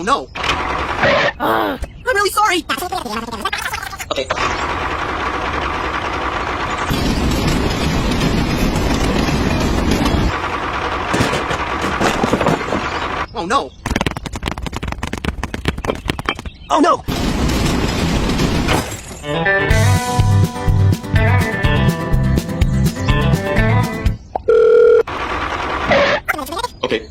no. I'm really sorry. Okay. Oh no. Oh no. Okay.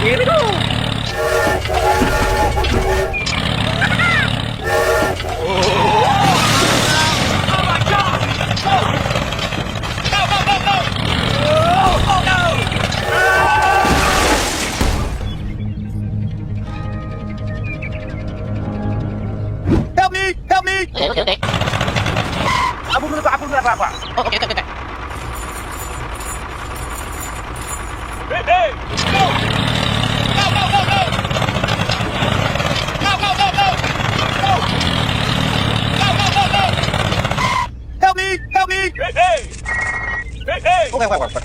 Here we go. Help me! Help me! Okay. Abang dulu, Pak. Oh, okay. Hey! Go! Go! Go! Go! Go! Go! Go! Go! Go! Help me! Help me! Hey! Okay.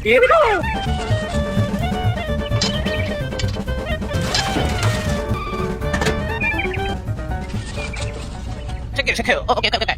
Here we go. Check it. Oh, okay.